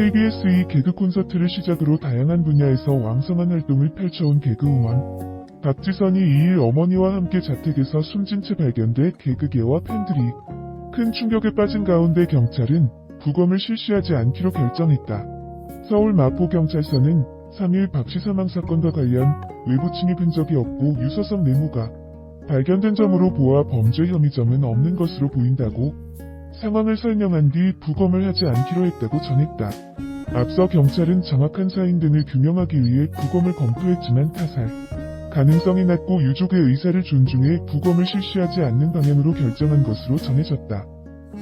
KBS2 개그 콘서트를 시작으로 다양한 분야에서 왕성한 활동을 펼쳐온 개그우먼 박지선이 2일 어머니와 함께 자택에서 숨진 채 발견돼 개그계와 팬들이 큰 충격에 빠진 가운데 경찰은 부검을 실시하지 않기로 결정했다. 서울 마포경찰서는 3일 박씨 사망 사건과 관련 외부 침입 흔적이 없고 유서성 메모가 발견된 점으로 보아 범죄 혐의점은 없는 것으로 보인다고 상황을 설명한 뒤 부검을 하지 않기로 했다고 전했다. 앞서 경찰은 정확한 사인 등을 규명하기 위해 부검을 검토했지만 타살 가능성이 낮고 유족의 의사를 존중해 부검을 실시하지 않는 방향으로 결정한 것으로 전해졌다.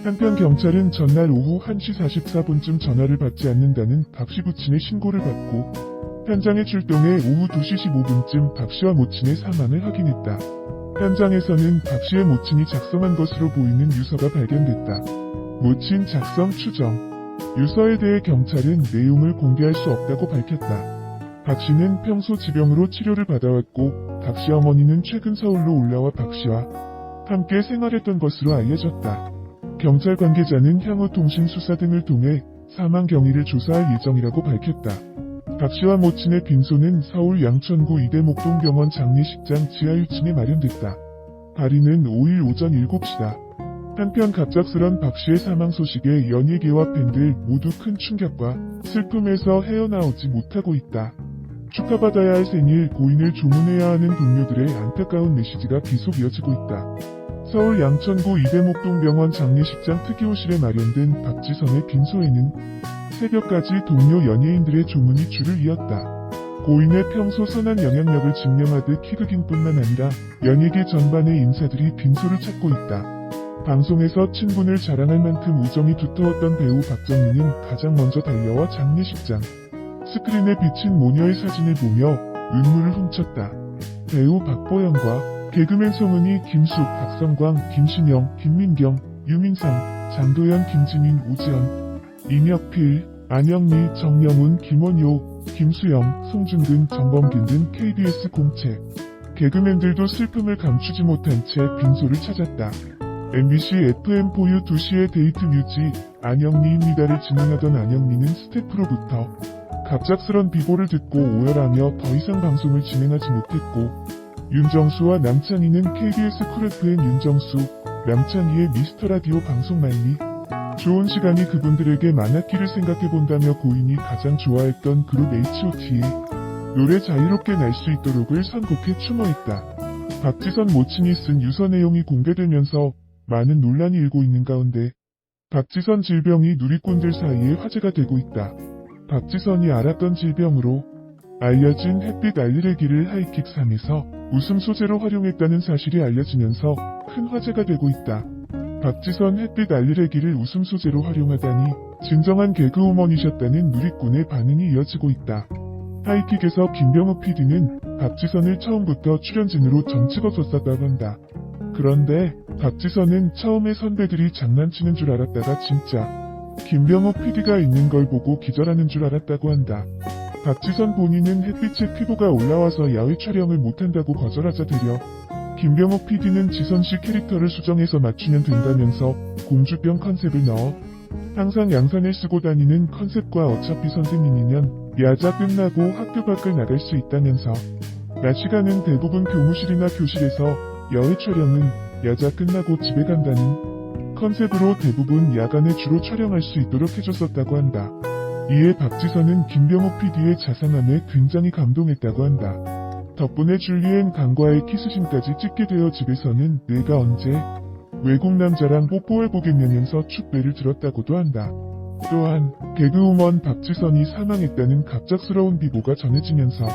한편 경찰은 전날 오후 1시 44분쯤 전화를 받지 않는다는 박씨 부친의 신고를 받고 현장에 출동해 오후 2시 15분쯤 박씨와 모친의 사망을 확인했다. 현장에서는 박씨의 모친이 작성한 것으로 보이는 유서가 발견됐다. 모친 작성 추정. 유서에 대해 경찰은 내용을 공개할 수 없다고 밝혔다. 박씨는 평소 지병으로 치료를 받아왔고 박씨 어머니는 최근 서울로 올라와 박씨와 함께 생활했던 것으로 알려졌다. 경찰 관계자는 향후 통신 수사 등을 통해 사망 경위를 조사할 예정이라고 밝혔다. 박씨와 모친의 빈소는 서울 양천구 이대목동병원 장례식장 지하 1층에 마련됐다. 발인은 5일 오전 7시다. 한편 갑작스런 박씨의 사망 소식에 연예계와 팬들 모두 큰 충격과 슬픔에서 헤어나오지 못하고 있다. 축하받아야 할 생일 고인을 조문해야 하는 동료들의 안타까운 메시지가 계속 이어지고 있다. 서울 양천구 이대목동병원 장례식장 특이호실에 마련된 박지선의 빈소에는 새벽까지 동료 연예인들의 조문이 줄을 이었다. 고인의 평소 선한 영향력을 증명하듯 희극인뿐만 아니라 연예계 전반의 인사들이 빈소를 찾고 있다. 방송에서 친분을 자랑할 만큼 우정이 두터웠던 배우 박정민은 가장 먼저 달려와 장례식장 스크린에 비친 모녀의 사진을 보며 눈물을 훔쳤다. 배우 박보영과 개그맨 송은이, 김숙, 박성광, 김신영, 김민경, 유민상, 장도연, 김지민, 오지연, 임혁필, 안영미, 정명훈, 김원효, 김수영, 송중근, 정범균 등 KBS 공채 개그맨들도 슬픔을 감추지 못한 채 빈소를 찾았다. MBC FM4U 2시의 데이트 뮤지 안영미입니다를 진행하던 안영미는 스태프로부터 갑작스런 비보를 듣고 오열하며 더 이상 방송을 진행하지 못했고 윤정수와 남창희는 KBS 쿨 FM 윤정수, 남창희의 미스터라디오 방송 말미 좋은 시간이 그분들에게 많았기를 생각해본다며 고인이 가장 좋아했던 그룹 H.O.T의 노래 자유롭게 날 수 있도록을 선곡해 추모했다. 박지선 모친이 쓴 유서 내용이 공개되면서 많은 논란이 일고 있는 가운데 박지선 질병이 누리꾼들 사이에 화제가 되고 있다. 박지선이 앓았던 질병으로 알려진 햇빛 알레르기를 하이킥 3에서 웃음 소재로 활용했다는 사실이 알려지면서 큰 화제가 되고 있다. 박지선 햇빛 알레르기를 웃음 소재로 활용하다니 진정한 개그우먼이셨다는 누리꾼의 반응이 이어지고 있다. 하이킥에서 김병욱 PD는 박지선을 처음부터 출연진으로 점찍었었다고 한다. 그런데 박지선은 처음에 선배들이 장난치는 줄 알았다가 진짜 김병욱 PD가 있는 걸 보고 기절하는 줄 알았다고 한다. 박지선 본인은 햇빛에 피부가 올라와서 야외 촬영을 못한다고 거절하자 되려 김병욱 PD는 지선씨 캐릭터를 수정해서 맞추면 된다면서 공주병 컨셉을 넣어 항상 양산을 쓰고 다니는 컨셉과 어차피 선생님이면 야자 끝나고 학교 밖을 나갈 수 있다면서 낮 시간은 대부분 교무실이나 교실에서 야외 촬영은 야자 끝나고 집에 간다는 컨셉으로 대부분 야간에 주로 촬영할 수 있도록 해줬었다고 한다. 이에 박지선은 김병욱 PD의 자상함에 굉장히 감동했다고 한다. 덕분에 줄리엔 강과의 키스신까지 찍게 되어 집에서는 내가 언제 외국 남자랑 뽀뽀해보겠냐면서 축배를 들었다고도 한다. 또한 개그우먼 박지선이 사망했다는 갑작스러운 비보가 전해지면서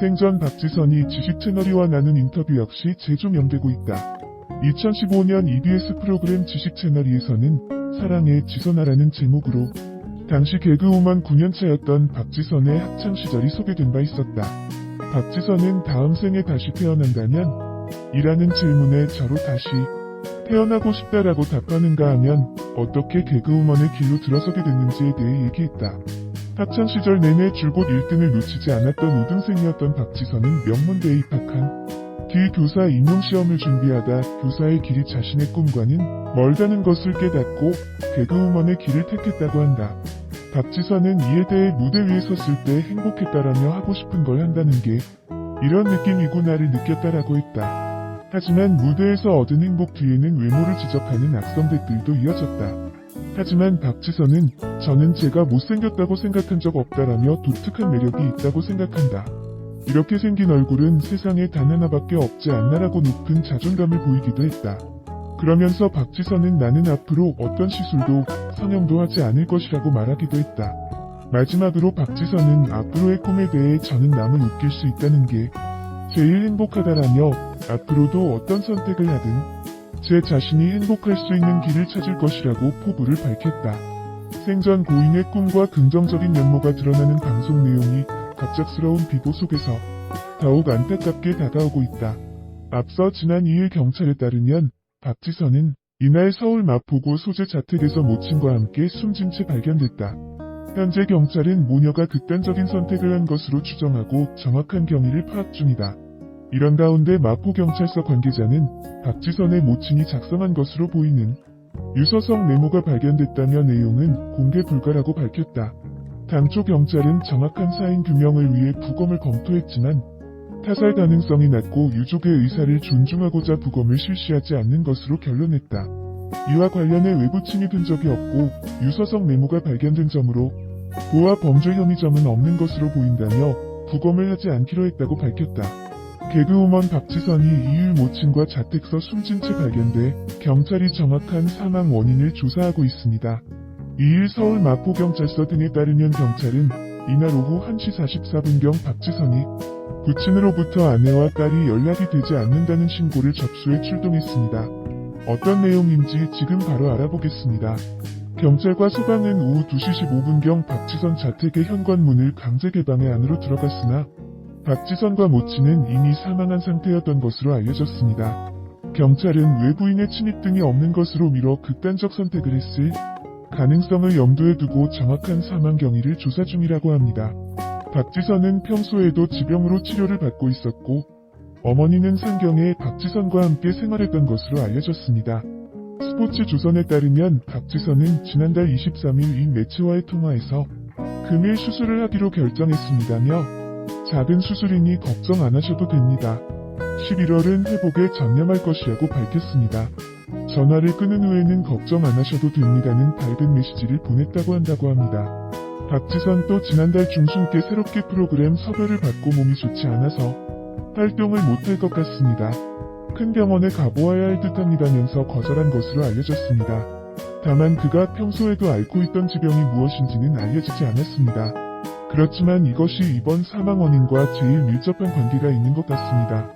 생전 박지선이 지식채널이와 나눈 인터뷰 역시 재조명되고 있다. 2015년 EBS 프로그램 지식채널2에서는 사랑의 지선아라는 제목으로 당시 개그우먼 9년차였던 박지선의 학창시절이 소개된 바 있었다. 박지선은 다음 생에 다시 태어난다면? 이라는 질문에 저로 다시 태어나고 싶다라고 답하는가 하면 어떻게 개그우먼의 길로 들어서게 됐는지에 대해 얘기했다. 학창시절 내내 줄곧 1등을 놓치지 않았던 우등생이었던 박지선은 명문대에 입학한 뒤 교사 임용시험을 준비하다 교사의 길이 자신의 꿈과는 멀다는 것을 깨닫고 개그우먼의 길을 택했다고 한다. 박지선은 이에 대해 무대 위에 섰을 때 행복했다라며 하고 싶은 걸 한다는 게 이런 느낌이구나를 느꼈다라고 했다. 하지만 무대에서 얻은 행복 뒤에는 외모를 지적하는 악성 댓글도 이어졌다. 하지만 박지선은 저는 제가 못생겼다고 생각한 적 없다라며 독특한 매력이 있다고 생각한다. 이렇게 생긴 얼굴은 세상에 단 하나밖에 없지 않나라고 높은 자존감을 보이기도 했다. 그러면서 박지선은 나는 앞으로 어떤 시술도 성형도 하지 않을 것이라고 말하기도 했다. 마지막으로 박지선은 앞으로의 꿈에 대해 저는 남을 웃길 수 있다는 게 제일 행복하다라며 앞으로도 어떤 선택을 하든 제 자신이 행복할 수 있는 길을 찾을 것이라고 포부를 밝혔다. 생전 고인의 꿈과 긍정적인 면모가 드러나는 방송 내용이 갑작스러운 비보 속에서 더욱 안타깝게 다가오고 있다. 앞서 지난 2일 경찰에 따르면 박지선은 이날 서울 마포구 소재 자택에서 모친과 함께 숨진 채 발견됐다. 현재 경찰은 모녀가 극단적인 선택을 한 것으로 추정하고 정확한 경위를 파악 중이다. 이런 가운데 마포경찰서 관계자는 박지선의 모친이 작성한 것으로 보이는 유서성 메모가 발견됐다며 내용은 공개 불가라고 밝혔다. 당초 경찰은 정확한 사인 규명을 위해 부검을 검토했지만 타살 가능성이 낮고 유족의 의사를 존중하고자 부검을 실시하지 않는 것으로 결론냈다. 이와 관련해 외부 침입 흔적이 없고 유서성 메모가 발견된 점으로 고아 범죄 혐의점은 없는 것으로 보인다며 부검을 하지 않기로 했다고 밝혔다. 개그우먼 박지선이 2일 모친과 자택서 숨진 채 발견돼 경찰이 정확한 사망 원인을 조사하고 있습니다. 2일 서울 마포경찰서 등에 따르면 경찰은 이날 오후 1시 44분경 박지선이 부친으로부터 아내와 딸이 연락이 되지 않는다는 신고를 접수해 출동했습니다. 어떤 내용인지 지금 바로 알아보겠습니다. 경찰과 소방은 오후 2시 15분경 박지선 자택의 현관문을 강제 개방해 안으로 들어갔으나 박지선과 모친은 이미 사망한 상태였던 것으로 알려졌습니다. 경찰은 외부인의 침입 등이 없는 것으로 미뤄 극단적 선택을 했을 가능성을 염두에 두고 정확한 사망 경위를 조사 중이라고 합니다. 박지선은 평소에도 지병으로 치료를 받고 있었고 어머니는 상경에 박지선과 함께 생활했던 것으로 알려졌습니다. 스포츠조선에 따르면 박지선은 지난달 23일 이 매체와의 통화에서 금일 수술을 하기로 결정했습니다며 작은 수술이니 걱정 안 하셔도 됩니다. 11월은 회복에 전념할 것이라고 밝혔습니다. 전화를 끊은 후에는 걱정 안 하셔도 됩니다는 밝은 메시지를 보냈다고 한다고 합니다. 박지선 또 지난달 중순께 새롭게 프로그램 섭외를 받고 몸이 좋지 않아서 활동을 못할 것 같습니다. 큰 병원에 가보아야 할 듯합니다면서 거절한 것으로 알려졌습니다. 다만 그가 평소에도 앓고 있던 지병이 무엇인지는 알려지지 않았습니다. 그렇지만 이것이 이번 사망 원인과 제일 밀접한 관계가 있는 것 같습니다.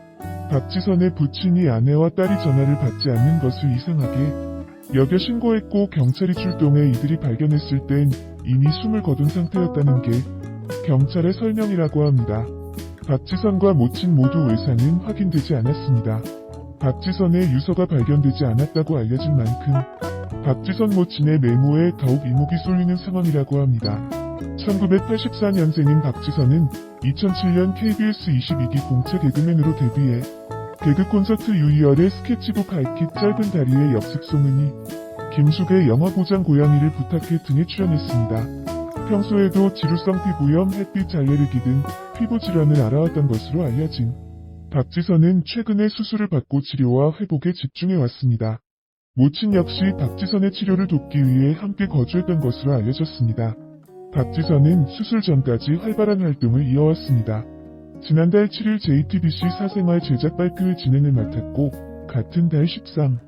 박지선의 부친이 아내와 딸이 전화를 받지 않는 것을 이상하게 여겨 신고했고 경찰이 출동해 이들이 발견했을 땐 이미 숨을 거둔 상태였다는 게 경찰의 설명이라고 합니다. 박지선과 모친 모두 외상은 확인되지 않았습니다. 박지선의 유서가 발견되지 않았다고 알려진 만큼 박지선 모친의 메모에 더욱 이목이 쏠리는 상황이라고 합니다. 1984년생인 박지선은 2007년 KBS 22기 공채 개그맨으로 데뷔해 개그 콘서트 유희열의 스케치북 하이킷 짧은 다리의 역습 송은이, 김숙의 영화 고장 고양이를 부탁해 등에 출연했습니다. 평소에도 지루성 피부염, 햇빛 알레르기 등 피부 질환을 앓아왔던 것으로 알려진 박지선은 최근에 수술을 받고 치료와 회복에 집중해 왔습니다. 모친 역시 박지선의 치료를 돕기 위해 함께 거주했던 것으로 알려졌습니다. 박지선은 수술 전까지 활발한 활동을 이어왔습니다. 지난달 7일 JTBC 사생활 제작 발표회 진행을 맡았고 같은 달 13,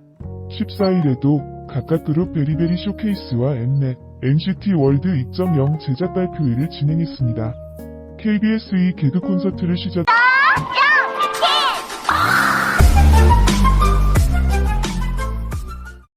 14일에도 각각 그룹 베리베리 쇼케이스와 엠넷, NCT 월드 2.0 제작 발표회를 진행했습니다. KBS 2 개그 콘서트를 시작